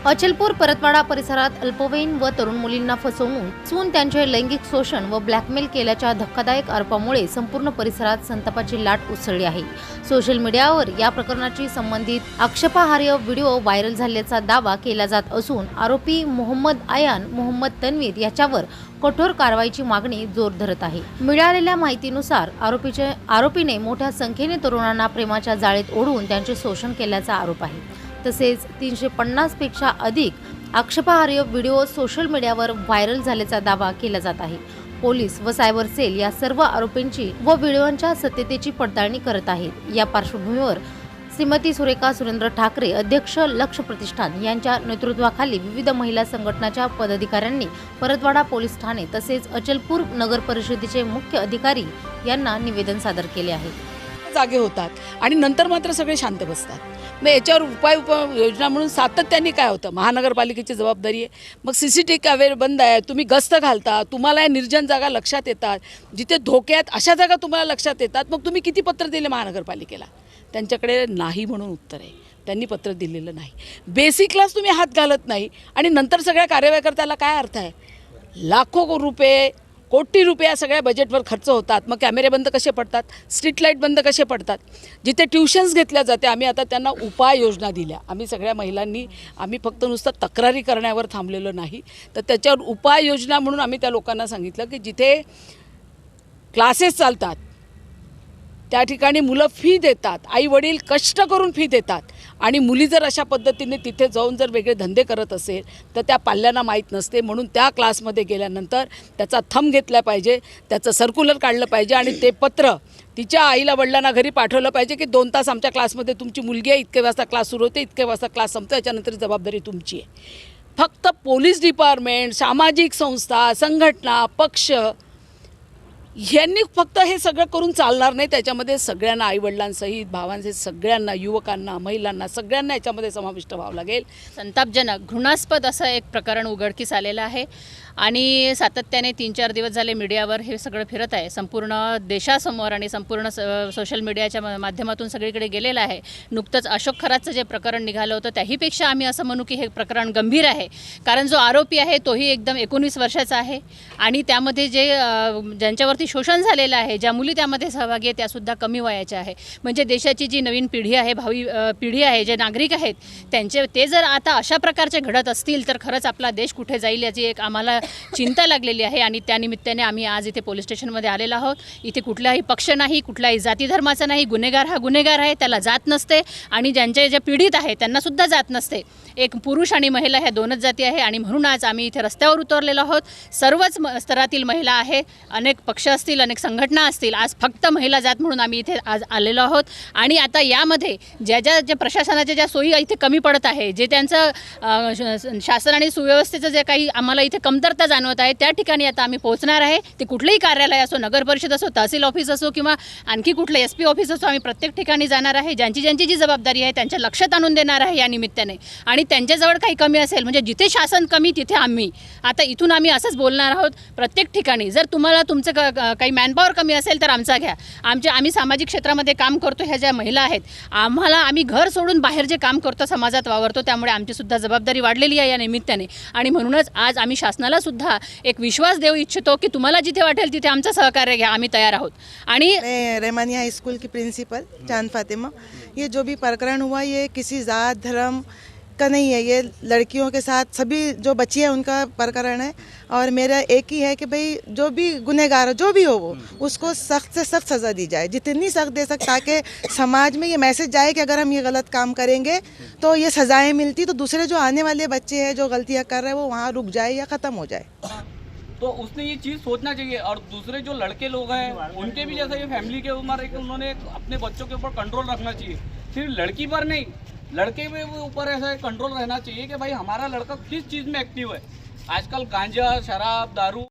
अचलपूर परतवाडा परिसरात अल्पवयीन व तरुण मुलींना फसवून त्यांचे लैंगिक शोषण व ब्लॅकमेल केल्याच्या धक्कादायक आरोपामुळे संपूर्ण परिसरात संतापाची लाट उसळली आहे। सोशल मीडियावर या प्रकरणाची संबंधित आक्षेपार्ह व्हिडिओ व्हायरल झाल्याचा दावा केला जात असून आरोपी मोहम्मद आयान मोहम्मद तन्वीर याच्यावर कठोर कारवाईची मागणी जोर धरत आहे। मिळालेल्या माहितीनुसार आरोपीने मोठ्या संख्येने तरुणांना प्रेमाच्या जाळीत ओढून त्यांचे शोषण केल्याचा आरोप आहे। तसेच 350 पेक्षा अधिक आक्षेपार्ह व्हिडिओ सोशल मीडियावर व्हायरल झाल्याचा दावा केला जात आहे। पोलीस व सायबर सेल या सर्व आरोपींची व व्हिडिओंच्या सत्यतेची पडताळणी करत आहेत। या पार्श्वभूमीवर श्रीमती सुरेखा सुरेंद्र ठाकरे अध्यक्ष लक्ष प्रतिष्ठान यांच्या नेतृत्वाखाली विविध महिला संघटनाच्या पदाधिकाऱ्यांनी परतवाडा पोलीस ठाणे तसेच अचलपूर नगर परिषदेचे मुख्य अधिकारी यांना निवेदन सादर केले आहे। जागे होतात आणि नंतर मात्र सगळे शांत बसतात। मग याच्यावर उपाययोजना म्हणून सातत्याने काय होतं, महानगरपालिकेची जबाबदारी आहे। मग CCTV कॅमेरे बंद आहे, तुम्ही गस्त घालता, तुम्हाला या निर्जन जागा लक्षात येतात, जिथे धोके आहेत अशा जागा तुम्हाला लक्षात येतात, मग तुम्ही किती पत्र दिले महानगरपालिकेला? त्यांच्याकडे नाही म्हणून उत्तर आहे, त्यांनी पत्र दिलेलं नाही। बेसिकलाच तुम्ही हात घालत नाही आणि नंतर सगळ्या कार्यवाही करताना काय अर्थ आहे? लाखो रुपये कोटी रुपये या सगळ्या बजेटवर खर्च होतात, मग कॅमेरे बंद कसे पडतात, स्ट्रीट लाईट बंद कसे पडतात? जिथे ट्युशन्स घेतल्या जाते आम्ही आता त्यांना उपाययोजना दिल्या। आम्ही सगळ्या महिलांनी आम्ही फक्त नुसतं तक्रारी करण्यावर थांबलेलो नाही, तर त्याच्यावर उपाययोजना म्हणून आम्ही त्या लोकांना सांगितलं की जिथे क्लासेस चालतात त्या ठिकाणी मुलं फी देतात, आई वडील कष्ट करून फी देतात आणि मुली जर अशा पद्धतीने तिथे जाऊन जर वेगळे धंदे करत असेल तर त्या पाल्यांना माहीत नसते। म्हणून त्या क्लासमध्ये गेल्यानंतर त्याचा थंब घेतला पाहिजे, त्याचं सर्क्युलर काढलं पाहिजे आणि ते पत्र तिच्या आईला वडिलांना घरी पाठवलं पाहिजे की 2 तास आमच्या क्लासमध्ये तुमची मुलगी आहे, इतके वाजता क्लास सुरू होते, इतके वाजता क्लास संपतो, याच्यानंतर जबाबदारी तुमची आहे। फक्त पोलीस डिपार्टमेंट, सामाजिक संस्था, संघटना, पक्ष यांनी फक्त हे सगळं करून चालणार नाही। त्याच्यामध्ये सगळ्यांना, आईवडिलांसहित, भावांसहित सगळ्यांना, युवकांना, महिलांना सगळ्यांना याच्यामध्ये समाविष्ट व्हावं लागेल। संतापजनक, घृणास्पद असं एक प्रकरण उघडकीस आलेलं आहे आणि सातत्याने 3-4 दिवस झाले मीडियावर हे सगळं फिरत आहे। संपूर्ण देशासमोर आणि संपूर्ण सोशल मीडियाच्या माध्यमातून सगळीकडे गेलेलं आहे। नुकतंच अशोक खरातचं जे प्रकरण निघालं होतं त्याहीपेक्षा आम्ही असं म्हणू की हे प्रकरण गंभीर आहे, कारण जो आरोपी आहे तोही एकदम 19 वर्षाचा आहे आणि त्यामध्ये ज्यांच्यावरती शोषण झालेलं आहे, ज्या मुली त्यामध्ये सहभागी आहेत त्यासुद्धा कमी वयाच्या आहे। म्हणजे देशाची जी नवीन पिढी आहे, भावी पिढी आहे, जे नागरिक आहेत ते जर आता अशा प्रकारचे घडत असतील तर खरंच आपला देश कुठे जाईल याची एक आम्हाला चिंता लागलेली आहे। आणि त्यानिमित्ताने आम्ही आज इथे पोलीस स्टेशनमध्ये आलेलो आहोत। इथे कुठलाही पक्ष नाही, कुठलाही जाती धर्माचा नाही, गुन्हेगार हा गुन्हेगार आहे, त्याला जात नसते आणि ज्या पीडित आहे त्यांनासुद्धा जात नसते। एक पुरुष आणि महिला ह्या 2च जाती आहे आणि म्हणून आज आम्ही इथे रस्त्यावर उतरलेलो आहोत। सर्वच स्तरातील महिला आहे, अनेक पक्ष असतील, अनेक संघटना असतील, आज फक्त महिला जात म्हणून आम्ही इथे आज आलेलो आहोत। आणि आता यामध्ये ज्या प्रशासनाच्या ज्या सोयी इथे कमी पडत आहे, जे त्यांचं शासन आणि सुव्यवस्थेचं जे काही आम्हाला इथे कमतरता जाणवत आहे त्या ठिकाणी आता आम्ही पोहोचणार आहे। ते कुठलेही कार्यालय असो, नगर परिषद असो, तहसील ऑफिस असो किंवा आणखी कुठलं SP ऑफिस असो, आम्ही प्रत्येक ठिकाणी जाणार आहे। ज्यांची जी जबाबदारी आहे त्यांच्या लक्षात आणून देणार आहे या निमित्ताने। आणि त्यांच्याजवळ काही कमी असेल, म्हणजे जिथे शासन कमी तिथे आम्ही आता इथून आम्ही असंच बोलणार आहोत प्रत्येक ठिकाणी। जर तुम्हाला तुमचं काही मॅनपॉवर कमी असेल तर आमचा घ्या। आम्ही सामाजिक क्षेत्रामध्ये काम करतो, ह्या ज्या महिला आहेत, आम्ही घर सोडून बाहेर जे काम करतो, समाजात वावरतो, त्यामुळे आमचीसुद्धा जबाबदारी वाढलेली आहे या निमित्ताने। आणि म्हणूनच आज आम्ही शासनाला सुद्धा एक विश्वास देऊ इच्छितो की तुम्हाला जिथे वाटेल तिथे आमचं सहकार्य घ्या, आम्ही तयार आहोत। आणि रेमानिया हाई स्कूल की प्रिंसिपल चांद फातिमा, ये जो भी प्रकरण हुआ ये किसी जात धर्म का नहीं है, ये लड़कियों के साथ सभी जो बच्ची है उनका प्रकरण है। और मेरा एक ही है कि भाई जो भी गुनहगार जो भी हो वो उसको सख्त से सख्त सज़ा दी जाए, जितनी सख्त दे सकता, ताकि समाज में ये मैसेज जाए कि अगर हम ये गलत काम करेंगे तो ये सज़ाएं मिलती, तो दूसरे जो आने वाले बच्चे हैं जो गलतियाँ कर रहे हैं वो वहाँ रुक जाए या ख़त्म हो जाए। तो उसने ये चीज़ सोचना चाहिए। और दूसरे जो लड़के लोग हैं उनके भी जैसा ये फैमिली के ऊपर उन्होंने अपने बच्चों के ऊपर कंट्रोल रखना चाहिए, सिर्फ लड़की पर नहीं, लड़के के ऊपर ऐसा कंट्रोल रहना चाहिए कि भाई हमारा लड़का किस चीज़ में एक्टिव है। आजकल गांजा, शराब, दारू